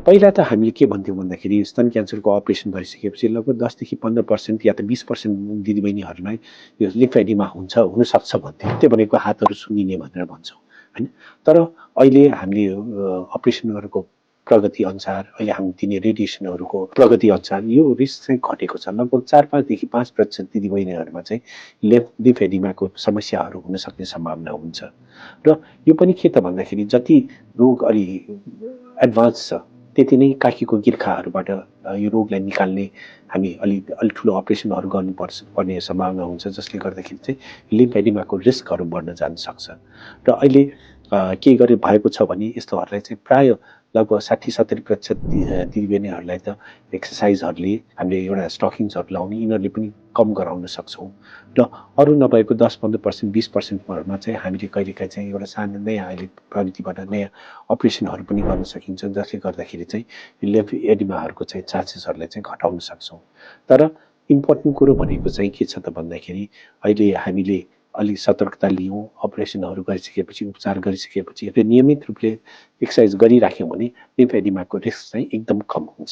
पहिला त हामीले के भन्थ्यौँ भन्दाखेरि स्तन क्यान्सरको अपरेसन गरिसकेपछि लगभग 10 देखि 15% या त 20% दिदीबहिनीहरूलाई यो लिम्फेडिमा हुनसक्छ भन्थ्यौँ। त्यो भनेको हातहरू सुन्निने भनेर भन्छौँ हैन। तर अहिले हामीले अपरेसन गरेको प्रगति अनुसार अहिले हामी दिने रेडिएसनहरूको प्रगति अनुसार यो रिस्क चाहिँ घटेको छ। लगभग 4-5 देखि 5% दिदीबहिनीहरूमा चाहिँ लिम्फेडिमाको समस्याहरू हुन सक्ने सम्भावना हुन्छ। र यो पनि के त भन्दाखेरि जति रोग अलि एडभान्स छ त्यति नै काखीको गिर्खाहरूबाट यो रोगलाई निकाल्ने हामी अलि ठुलो अपरेसनहरू पर्ने सम्भावना हुन्छ, जसले गर्दाखेरि चाहिँ लिम्फेडिमाको रिस्कहरू बढ्न जान सक्छ। र अहिले के गरे भएको छ भने यस्तोहरूलाई चाहिँ प्राय लगभग 60-70% दिदीबहिनीहरूलाई त एक्सर्साइजहरूले हामीले एउटा स्टकिङ्सहरू लाउने यिनीहरूले पनि कम गराउन सक्छौँ। र अरू नभएको 10-15%, 20%मा चाहिँ हामीले कहिलेकाहीँ चाहिँ एउटा सानो नयाँ अहिले प्रविधिबाट नयाँ अपरेसनहरू पनि गर्न सकिन्छ, जसले गर्दाखेरि चाहिँ लिम्फेडिमाहरूको चाहिँ चान्सेसहरूलाई चाहिँ घटाउन सक्छौँ। तर इम्पोर्टेन्ट कुरो भनेको चाहिँ के छ त भन्दाखेरि अहिले हामीले अलि सतर्कता लियौँ, अपरेसनहरू गरिसकेपछि, उपचार गरिसकेपछि र नियमित रूपले एक्सर्साइज गरिराख्यौँ भने लिम्फेडिमाको रिस्क चाहिँ एकदम कम हुन्छ।